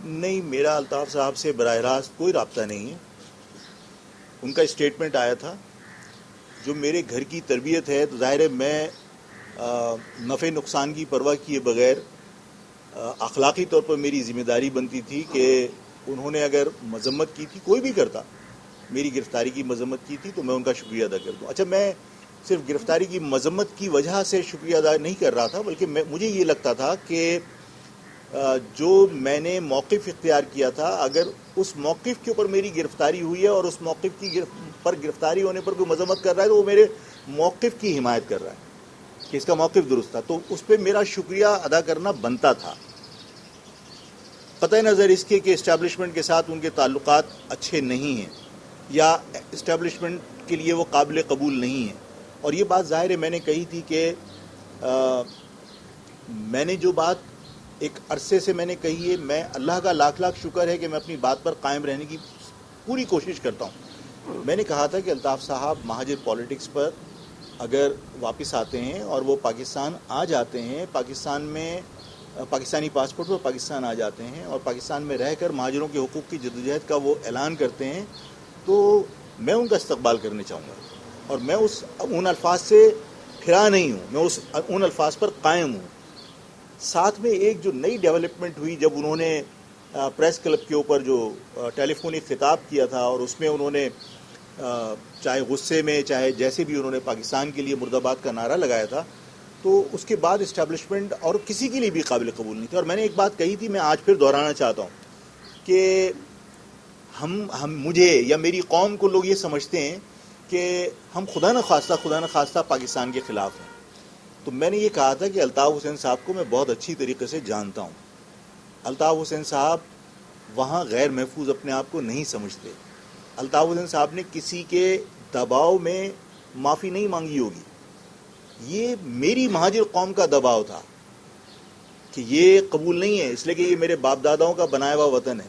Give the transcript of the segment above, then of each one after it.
نہیں، میرا الطاف صاحب سے براہ راست کوئی رابطہ نہیں ہے. ان کا اسٹیٹمنٹ آیا تھا. جو میرے گھر کی تربیت ہے تو ظاہر ہے میں نفع نقصان کی پرواہ کیے بغیر اخلاقی طور پر میری ذمہ داری بنتی تھی کہ انہوں نے اگر مذمت کی تھی، کوئی بھی کرتا، میری گرفتاری کی مذمت کی تھی تو میں ان کا شکریہ ادا کر دوں. اچھا، میں صرف گرفتاری کی مذمت کی وجہ سے شکریہ ادا نہیں کر رہا تھا، بلکہ مجھے یہ لگتا تھا کہ جو میں نے موقف اختیار کیا تھا، اگر اس موقف کے اوپر میری گرفتاری ہوئی ہے اور اس موقف کی پر گرفتاری ہونے پر کوئی مذمت کر رہا ہے تو وہ میرے موقف کی حمایت کر رہا ہے کہ اس کا موقف درست تھا، تو اس پہ میرا شکریہ ادا کرنا بنتا تھا. قطع نظر اس کے کہ اسٹیبلشمنٹ کے ساتھ ان کے تعلقات اچھے نہیں ہیں یا اسٹیبلشمنٹ کے لیے وہ قابل قبول نہیں ہیں. اور یہ بات ظاہر ہے میں نے کہی تھی کہ میں نے جو بات ایک عرصے سے میں نے کہی ہے، میں اللہ کا لاکھ لاکھ شکر ہے کہ میں اپنی بات پر قائم رہنے کی پوری کوشش کرتا ہوں. میں نے کہا تھا کہ الطاف صاحب مہاجر پالیٹکس پر اگر واپس آتے ہیں اور وہ پاکستان آ جاتے ہیں، پاکستان میں پاکستانی پاسپورٹ پر پاکستان آ جاتے ہیں اور پاکستان میں رہ کر مہاجروں کے حقوق کی جدوجہد کا وہ اعلان کرتے ہیں، تو میں ان کا استقبال کرنے چاہوں گا. اور میں ان الفاظ سے پھرا نہیں ہوں، میں ان الفاظ پر قائم ہوں. ساتھ میں ایک جو نئی ڈیولپمنٹ ہوئی جب انہوں نے پریس کلب کے اوپر جو ٹیلی فونک خطاب کیا تھا اور اس میں انہوں نے چاہے غصے میں چاہے جیسے بھی انہوں نے پاکستان کے لیے مرد آباد کا نعرہ لگایا تھا، تو اس کے بعد اسٹیبلشمنٹ اور کسی کے لیے بھی قابل قبول نہیں تھی. اور میں نے ایک بات کہی تھی، میں آج پھر دہرانا چاہتا ہوں کہ مجھے یا میری قوم کو لوگ یہ سمجھتے ہیں کہ ہم خدا نخواستہ پاکستان کے خلاف ہیں. تو میں نے یہ کہا تھا کہ الطاف حسین صاحب کو میں بہت اچھی طریقے سے جانتا ہوں. الطاف حسین صاحب وہاں غیر محفوظ اپنے آپ کو نہیں سمجھتے. الطاف حسین صاحب نے کسی کے دباؤ میں معافی نہیں مانگی ہوگی. یہ میری مہاجر قوم کا دباؤ تھا کہ یہ قبول نہیں ہے، اس لیے کہ یہ میرے باپ داداؤں کا بنایا ہوا وطن ہے.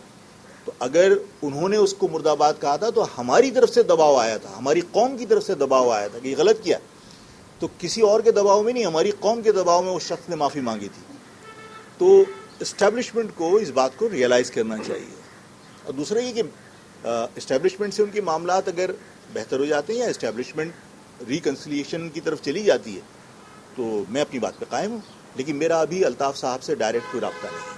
تو اگر انہوں نے اس کو مرد آباد کہا تھا تو ہماری طرف سے دباؤ آیا تھا، ہماری قوم کی طرف سے دباؤ آیا تھا کہ یہ غلط کیا. تو کسی اور کے دباؤ میں نہیں، ہماری قوم کے دباؤ میں اس شخص نے معافی مانگی تھی. تو اسٹیبلشمنٹ کو اس بات کو ریئلائز کرنا چاہیے. اور دوسرا یہ کہ اسٹیبلشمنٹ سے ان کے معاملات اگر بہتر ہو جاتے ہیں یا اسٹیبلشمنٹ ریکنسیلیشن کی طرف چلی جاتی ہے تو میں اپنی بات پہ قائم ہوں، لیکن میرا ابھی الطاف صاحب سے ڈائریکٹ کوئی رابطہ نہیں ہے.